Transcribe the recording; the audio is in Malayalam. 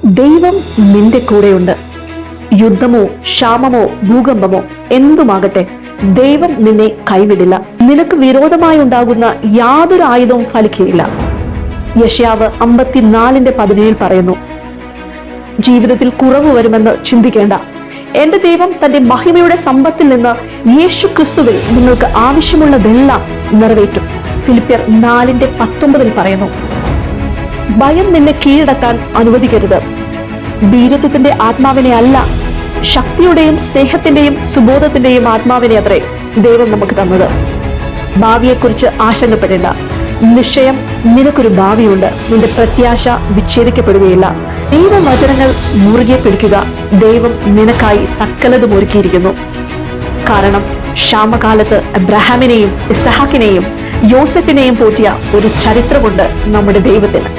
ദൈവം നിന്റെ കൂടെയുണ്ട്. യുദ്ധമോ ക്ഷാമമോ ഭൂകമ്പമോ എന്തുമാകട്ടെ, ദൈവം നിന്നെ കൈവിടില്ല. നിനക്ക് വിരോധമായി ഉണ്ടാകുന്ന യാതൊരു ആയുധവും ഫലിക്കുകയില്ല. യെശയ്യാവ് 54:17 പറയുന്നു, ജീവിതത്തിൽ കുറവ് വരുമെന്ന് ചിന്തിക്കേണ്ട. എന്റെ ദൈവം തന്റെ മഹിമയുടെ സമ്പത്തിൽ നിന്ന് യേശു ക്രിസ്തുവിൽ നിങ്ങൾക്ക് ആവശ്യമുള്ളതെല്ലാം നിറവേറ്റും. ഫിലിപ്പിയർ 4:19 പറയുന്നു, ഭയം നിന്നെ കീഴടക്കാൻ അനുവദിക്കരുത്. ഭീരുത്വത്തിന്റെ ആത്മാവിനെ അല്ല, ശക്തിയുടെയും സ്നേഹത്തിന്റെയും സുബോധത്തിന്റെയും ആത്മാവിനെ അത്രേ ദൈവം നമുക്ക് തന്നത്. ഭാവിയെക്കുറിച്ച് ആശങ്കപ്പെടേണ്ട. നിശ്ചയം നിനക്കൊരു ഭാവിയുണ്ട്. നിന്റെ പ്രത്യാശ വിച്ഛേദിക്കപ്പെടുകയില്ല. ദൈവവചനങ്ങൾ മുറുകെ പിടിക്കുക. ദൈവം നിനക്കായി സകലതും ഒരുക്കിയിരിക്കുന്നു. കാരണം ക്ഷാമകാലത്ത് അബ്രഹാമിനെയും ഇസഹാക്കിനെയും യോസെഫിനെയും പോറ്റിയ ഒരു ചരിത്രമുണ്ട് നമ്മുടെ ദൈവത്തിന്.